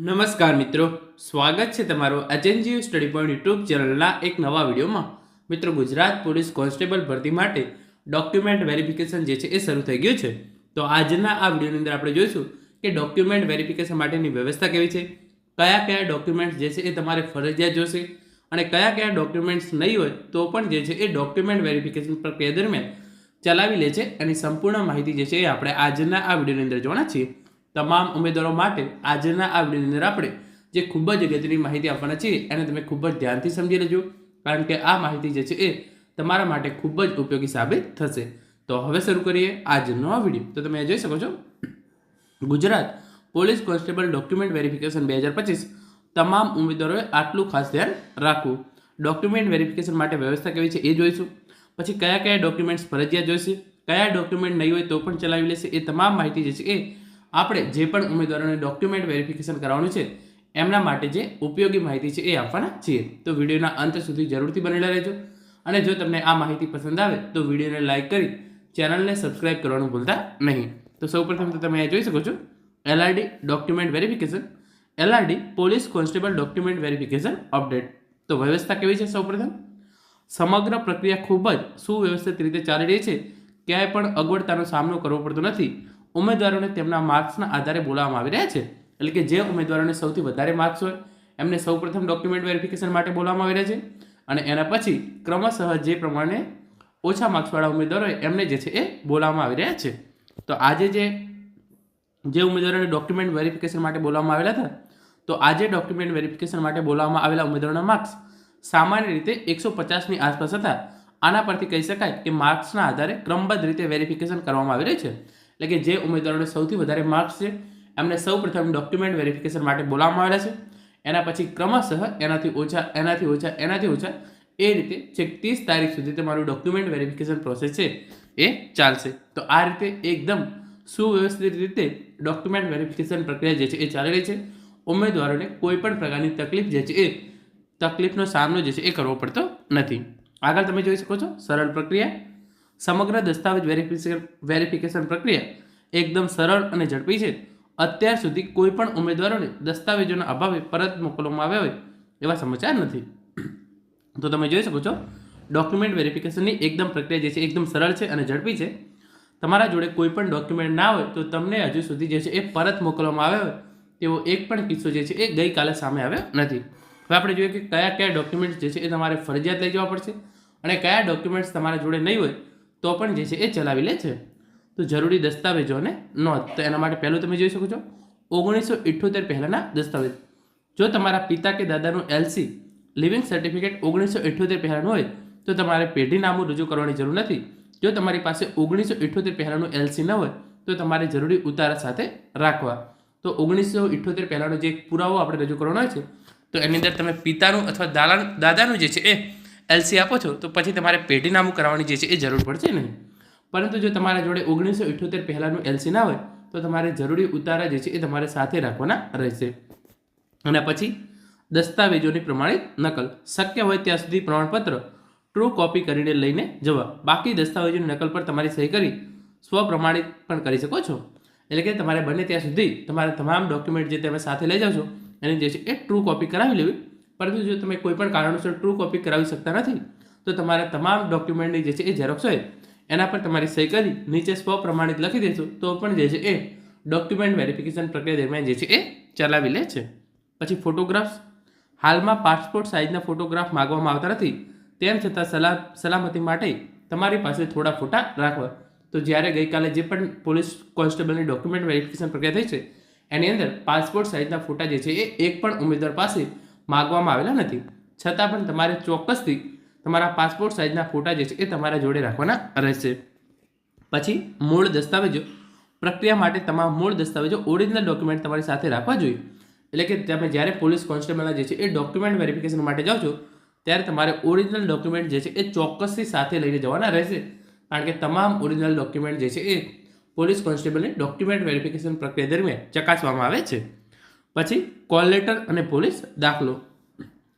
નમસ્કાર મિત્રો, સ્વાગત છે તમારું એચએનજીયુ સ્ટડી પોઈન્ટ યુટ્યુબ ચેનલના એક નવા વિડીયોમાં. મિત્રો, ગુજરાત પોલીસ કોન્સ્ટેબલ ભરતી માટે ડોક્યુમેન્ટ વેરિફિકેશન જે છે એ શરૂ થઈ ગયું છે. તો આજના આ વિડીયોની અંદર આપણે જોઈશું કે ડોક્યુમેન્ટ વેરિફિકેશન માટેની વ્યવસ્થા કેવી છે, કયા કયા ડોક્યુમેન્ટ્સ જે છે એ તમારે ફરજિયાત જોશે અને કયા કયા ડોક્યુમેન્ટ્સ નહીં હોય તો પણ જે છે એ ડોક્યુમેન્ટ વેરિફિકેશન પ્રક્રિયા દરમિયાન ચલાવી લે છે. એની સંપૂર્ણ માહિતી જે છે એ આપણે આજના આ વિડીયોની અંદર જોવાના છીએ. તમામ ઉમેદવારો માટે આજના આ વિડીયોની અંદર આપણે જે ખૂબ જ અગત્યની માહિતી આપવાના છીએ એને તમે ખૂબ જ ધ્યાનથી સમજી લેજો, કારણ કે આ માહિતી જે છે એ તમારા માટે ખૂબ જ ઉપયોગી સાબિત થશે. તો હવે શરૂ કરીએ આજનો આ વિડીયો. તો તમે જોઈ શકો છો, Gujarat police constable document verification 2025 તમામ ઉમેદવારોએ આટલું ખાસ ધ્યાન રાખવું. ડોક્યુમેન્ટ વેરિફિકેશન માટે વ્યવસ્થા કેવી છે એ જોઈશું. પછી કયા કયા ડોક્યુમેન્ટ્સ ફરજિયાત જોઈશે, કયા ડોક્યુમેન્ટ નહીં હોય તો પણ ચલાવી લેશે, એ તમામ માહિતી જે છે એ આપણે જે પણ ઉમેદવારોને ડોક્યુમેન્ટ વેરિફિકેશન કરવાનું છે એમના માટે જે ઉપયોગી માહિતી છે એ આપવાના છીએ. તો વિડીયોના અંત સુધી જરૂરથી બનેલા રહેજો અને જો તમને આ માહિતી પસંદ આવે તો વિડીયોને લાઇક કરી ચેનલને સબસ્ક્રાઇબ કરવાનું ભૂલતા નહીં. તો સૌપ્રથમ તો તમે જોઈ શકો છો, LRD document verification, LRD police constable document verification update. તો વ્યવસ્થા કેવી છે? સૌપ્રથમ સમગ્ર પ્રક્રિયા ખૂબ જ સુવ્યવસ્થિત રીતે ચાલી રહી છે, ક્યાંય પણ અગવડતાનો સામનો કરવો પડતો નથી. ઉમેદવારોને તેમના માર્ક્સના આધારે બોલાવવામાં આવી રહ્યા છે, એટલે કે જે ઉમેદવારોને સૌથી વધારે માર્ક્સ હોય એમને સૌપ્રથમ ડોક્યુમેન્ટ વેરિફિકેશન માટે બોલાવવામાં આવી રહ્યા છે અને એના પછી ક્રમશઃ જે પ્રમાણે ઓછા માર્ક્સવાળા ઉમેદવારો હોય એમને જે છે એ બોલાવવામાં આવી રહ્યા છે. તો આજે જે ઉમેદવારોને ડોક્યુમેન્ટ વેરિફિકેશન માટે બોલાવવામાં આવેલા હતા, તો આજે ડોક્યુમેન્ટ વેરિફિકેશન માટે બોલાવવામાં આવેલા ઉમેદવારોના માર્ક્સ સામાન્ય રીતે 150ની આસપાસ હતા. આના પરથી કહી શકાય કે માર્ક્સના આધારે ક્રમબદ્ધ રીતે વેરિફિકેશન કરવામાં આવી રહ્યું છે, એટલે કે જે ઉમેદવારોને સૌથી વધારે માર્ક્સ છે એમને સૌપ્રથમ ડોક્યુમેન્ટ વેરિફિકેશન માટે બોલાવવામાં આવેલા છે. એના પછી ક્રમશઃ એનાથી ઓછા એ રીતે છેક 30 તારીખ સુધી તમારું ડોક્યુમેન્ટ વેરિફિકેશન પ્રોસેસ છે એ ચાલશે. તો આ રીતે એકદમ સુવ્યવસ્થિત રીતે ડોક્યુમેન્ટ વેરિફિકેશન પ્રક્રિયા જે છે એ ચાલી રહી છે. ઉમેદવારોને કોઈ પણ પ્રકારની તકલીફ જે છે એ તકલીફનો સામનો જે છે એ કરવો પડતો નથી. આગળ તમે જોઈ શકો છો, સરળ પ્રક્રિયા. સમગ્ર દસ્તાવેજ વેરિફિકેશન પ્રક્રિયા એકદમ સરળ અને ઝડપી છે. અત્યાર સુધી કોઈ પણ ઉમેદવારોને દસ્તાવેજોના અભાવે પરત મોકલવામાં આવ્યા હોય એવા સમાચાર નથી. તો તમે જોઈ શકો છો, ડોક્યુમેન્ટ વેરિફિકેશનની એકદમ પ્રક્રિયા જે છે એકદમ સરળ છે અને ઝડપી છે. તમારા જોડે કોઈ પણ ડોક્યુમેન્ટ ના હોય તો તમને હજુ સુધી જે છે એ પરત મોકલવામાં આવ્યા હોય તેવો એક પણ કિસ્સો જે છે એ ગઈકાલે સામે આવ્યો નથી. હવે આપણે જોઈએ કે કયા કયા ડોક્યુમેન્ટ્સ જે છે એ તમારે ફરજિયાત લઈ જવા પડશે અને કયા ડોક્યુમેન્ટ્સ તમારા જોડે નહીં હોય તો પણ જે છે એ ચલાવી લે છે. તો જરૂરી દસ્તાવેજો અને નોંધ. તો એના માટે પહેલું તમે જોઈ શકો છો, 1978 પહેલાંના દસ્તાવેજ. જો તમારા પિતા કે દાદાનું એલસી લિવિંગ સર્ટિફિકેટ 1978 પહેલાંનું હોય તો તમારે પેઢીનામું રજૂ કરવાની જરૂર નથી. જો તમારી પાસે 1978 પહેલાંનું એલસી ન હોય તો તમારે જરૂરી ઉતારા સાથે રાખવા. તો 1978 પહેલાંનો જે પુરાવો આપણે રજૂ કરવાનો હોય છે તો એની અંદર તમે પિતાનું અથવા દાદાનું જે છે એ એલસી આપો છો તો પછી તમારે પેઢીનામું કરાવવાની જે છે એ જરૂર પડશે નહીં. પરંતુ જો તમારા જોડે 1978 પહેલાંનું એલસી ના હોય તો તમારે જરૂરી ઉતારા જે છે એ તમારે સાથે રાખવાના રહેશે. અને પછી દસ્તાવેજોની પ્રમાણિત નકલ. શક્ય હોય ત્યાં સુધી પ્રમાણપત્ર ટ્રુ કોપી કરીને લઈને જવા. બાકી દસ્તાવેજોની નકલ પર તમારી સહી કરી સ્વપ્રમાણિત પણ કરી શકો છો. એટલે કે તમારે બને ત્યાં સુધી તમારા તમામ ડોક્યુમેન્ટ જે તમે સાથે લઈ જાઓ છો એની જે છે એ ટ્રુ કોપી કરાવી લેવી. પરંતુ જો તમે કોઈ પણ કારણોસર ટ્રુ કોપી કરાવી શકતા નથી તો તમારા તમામ ડોક્યુમેન્ટની જે છે એ ઝેરોક્સ હોય એના પર તમારી સહી કરી નીચે સ્વપ્રમાણિત લખી દેશો તો પણ જે છે એ ડોક્યુમેન્ટ વેરિફિકેશન પ્રક્રિયા દરમિયાન જે છે એ ચલાવી લે છે. પછી ફોટોગ્રાફ્સ. હાલમાં પાસપોર્ટ સાઇઝના ફોટોગ્રાફ માગવામાં આવતા નથી, તેમ છતાં સલામતી માટે તમારી પાસે થોડા ફોટા રાખવા. તો જ્યારે ગઈકાલે જે પણ પોલીસ કોન્સ્ટેબલની ડોક્યુમેન્ટ વેરિફિકેશન પ્રક્રિયા થઈ છે એની અંદર પાસપોર્ટ સાઇઝના ફોટા જે છે એ એક પણ ઉમેદવાર પાસે માગવામાં આવેલા નથી, છતાં પણ તમારે ચોક્કસથી તમારા પાસપોર્ટ સાઇઝના ફોટા જે છે એ તમારા જોડે રાખવાના રહેશે. પછી મૂળ દસ્તાવેજો. પ્રક્રિયા માટે તમામ મૂળ દસ્તાવેજો ઓરિજિનલ ડોક્યુમેન્ટ તમારી સાથે રાખવા જોઈએ. એટલે કે તમે જ્યારે પોલીસ કોન્સ્ટેબલના જે છે એ ડોક્યુમેન્ટ વેરિફિકેશન માટે જાઓ છો ત્યારે તમારે ઓરિજિનલ ડોક્યુમેન્ટ જે છે એ ચોક્કસથી સાથે લઈને જવાના રહેશે, કારણ કે તમામ ઓરિજિનલ ડોક્યુમેન્ટ જે છે એ પોલીસ કોન્સ્ટેબલની ડોક્યુમેન્ટ વેરિફિકેશન પ્રક્રિયા દરમિયાન ચકાસવામાં આવે છે. પછી કોલ લેટર અને પોલીસ દાખલો.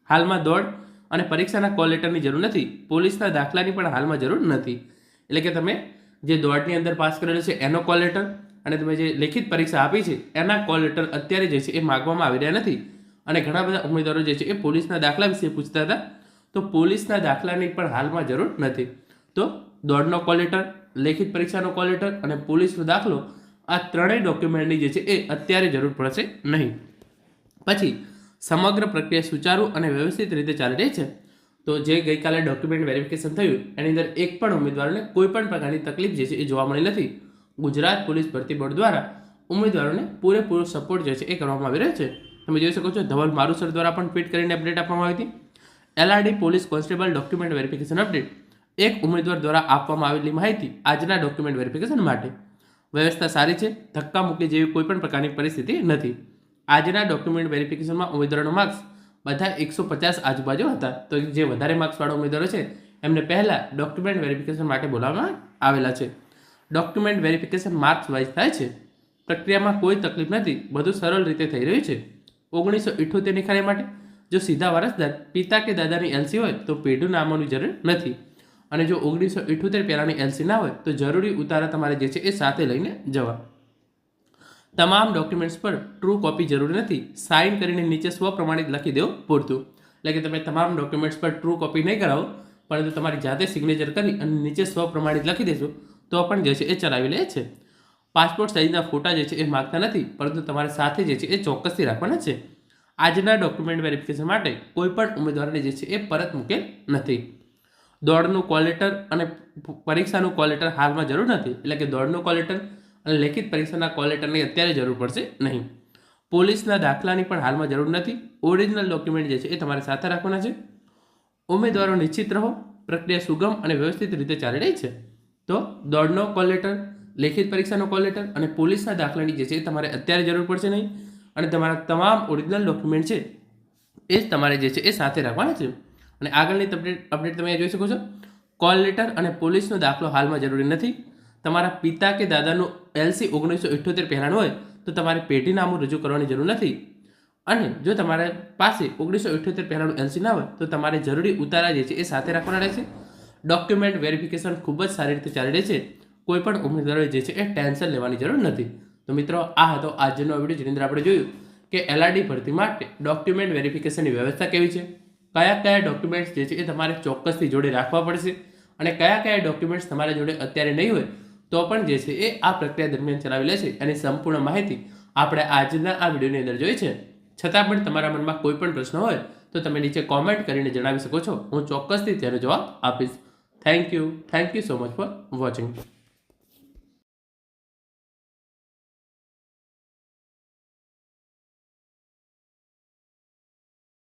હાલમાં દોડ અને પરીક્ષાના કોલ લેટરની જરૂર નથી, પોલીસના દાખલાની પણ હાલમાં જરૂર નથી. એટલે કે તમે જે દોડની અંદર પાસ કરેલું છે એનો કોલ લેટર અને તમે જે લેખિત પરીક્ષા આપી છે એના કોલ લેટર અત્યારે જે છે એ માગવામાં આવી રહ્યા નથી. અને ઘણા બધા ઉમેદવારો જે છે એ પોલીસના દાખલા વિશે પૂછતા હતા, તો પોલીસના દાખલાની પણ હાલમાં જરૂર નથી. તો દોડનો કોલ લેટર, લેખિત પરીક્ષાનો કોલ લેટર અને પોલીસનો દાખલો, આ ત્રણેય ડોક્યુમેન્ટની જે છે એ અત્યારે જરૂર પડશે નહીં. પછી સમગ્ર પ્રક્રિયા સુચારુ અને વ્યવસ્થિત રીતે ચાલી રહી છે. તો જે ગઈકાલે ડોક્યુમેન્ટ વેરિફિકેશન થયું એની અંદર એક પણ ઉમેદવારોને કોઈ પણ પ્રકારની તકલીફ જે છે એ જોવા મળી નથી. ગુજરાત પોલીસ ભરતી બોર્ડ દ્વારા ઉમેદવારોને પૂરેપૂરો સપોર્ટ જે છે એ કરવામાં આવી રહ્યો છે. તમે જોઈ શકો છો ધવલ મારુસર દ્વારા પણ ટ્વીટ કરીને અપડેટ આપવામાં આવી હતી. LRD police constable document verification update. એક ઉમેદવાર દ્વારા આપવામાં આવેલી માહિતી આજના ડોક્યુમેન્ટ વેરિફિકેશન માટે. વ્યવસ્થા સારી છે, ધક્કા મૂકી જેવી કોઈ પણ પ્રકારની પરિસ્થિતિ નથી. આજના ડોક્યુમેન્ટ વેરિફિકેશનમાં ઉમેદવારોનો માર્ક્સ બધા 150 આજુબાજુ હતા. તો જે વધારે માર્ક્સવાળા ઉમેદવારો છે એમને પહેલાં ડોક્યુમેન્ટ વેરિફિકેશન માટે બોલાવવામાં આવેલા છે. ડોક્યુમેન્ટ વેરિફિકેશન માર્ક્સ વાઇઝ થાય છે. પ્રક્રિયામાં કોઈ તકલીફ નથી, બધું સરળ રીતે થઈ રહ્યું છે. 1978ની ખરી માટે જો સીધા વારસદાર પિતા કે દાદાની LC હોય તો પેઢું નામવાની જરૂર નથી. અને જો 1978 પહેલાંની LC ના હોય તો જરૂરી ઉતારા તમારે જે છે એ સાથે લઈને જવા. તમામ ડોક્યુમેન્ટ્સ પર ટ્રુ કોપી જરૂરી નથી, સાઇન કરીને નીચે સ્વપ્રમાણિત લખી દેવું પૂરતું. એટલે કે તમે તમામ ડોક્યુમેન્ટ્સ પર ટ્રુ કોપી નહીં કરાવો, પરંતુ તમારી જાતે સિગ્નેચર કરી અને નીચે સ્વપ્રમાણિત લખી દેશો તો પણ જે છે એ ચલાવી લે છે. પાસપોર્ટ સાઇઝના ફોટા જે છે એ માગતા નથી, પરંતુ તમારે સાથે જે છે એ ચોક્કસથી રાખવાના છે. આજના ડોક્યુમેન્ટ વેરિફિકેશન માટે કોઈ પણ ઉમેદવારને જે છે એ પરત મૂકેલ નથી. દોડનું કોલ લેટર અને પરીક્ષાનું કોલ લેટર હાલમાં જરૂર નથી. એટલે કે દોડનું કોલ લેટર અને લેખિત પરીક્ષાના કોલ લેટરની અત્યારે જરૂર પડશે નહીં. પોલીસના દાખલાની પણ હાલમાં જરૂર નથી. ઓરિજિનલ ડોક્યુમેન્ટ જે છે એ તમારે સાથે રાખવાના છે. ઉમેદવારો નિશ્ચિત રહો, પ્રક્રિયા સુગમ અને વ્યવસ્થિત રીતે ચાલી રહી છે. તો દોડનો કોલ લેટર, લેખિત પરીક્ષાનો કોલ લેટર અને પોલીસના દાખલાની જે છે એ તમારે અત્યારે જરૂર પડશે નહીં. અને તમારા તમામ ઓરિજિનલ ડોક્યુમેન્ટ છે એ જ તમારે જે છે એ સાથે રાખવાના છે. અને આગળની અપડેટ તમે જોઈ શકો છો. કોલ લેટર અને પોલીસનો દાખલો હાલમાં જરૂરી નથી. તમારા પિતા કે દાદાનું LC 1978 પહેલાંનું હોય તો તમારે પેઢી નામું રજૂ કરવાની જરૂર નથી. અને જો તમારા પાસે 1978 પહેલાંનું LC ના હોય તો તમારે જરૂરી ઉતારા જે છે એ સાથે રાખવાના રહેશે. ડોક્યુમેન્ટ વેરિફિકેશન ખૂબ જ સારી રીતે ચાલી રહી છે. કોઈ પણ ઉમેદવારોએ જે છે એ ટેન્શન લેવાની જરૂર નથી. તો મિત્રો, આ હતો આજનો વિડીયો, જેની અંદર આપણે જોયું કે LRD ભરતી માટે ડોક્યુમેન્ટ વેરિફિકેશનની વ્યવસ્થા કેવી છે, કયા કયા ડોક્યુમેન્ટ્સ જે છે એ તમારે ચોક્કસથી જોડે રાખવા પડશે, અને કયા કયા ડોક્યુમેન્ટ્સ તમારા જોડે અત્યારે નહીં હોય તો પણ જે છે એ આ પ્રક્રિયા દરમિયાન ચલાવી લેશે. એની સંપૂર્ણ માહિતી આપણે આજના આ વિડીયોની અંદર જોઈ છે. છતાં પણ તમારા મનમાં કોઈ પણ પ્રશ્ન હોય તો તમે નીચે કોમેન્ટ કરીને જણાવી શકો છો. હું ચોક્કસથી તેનો જવાબ આપીશ. Thank you so much for watching.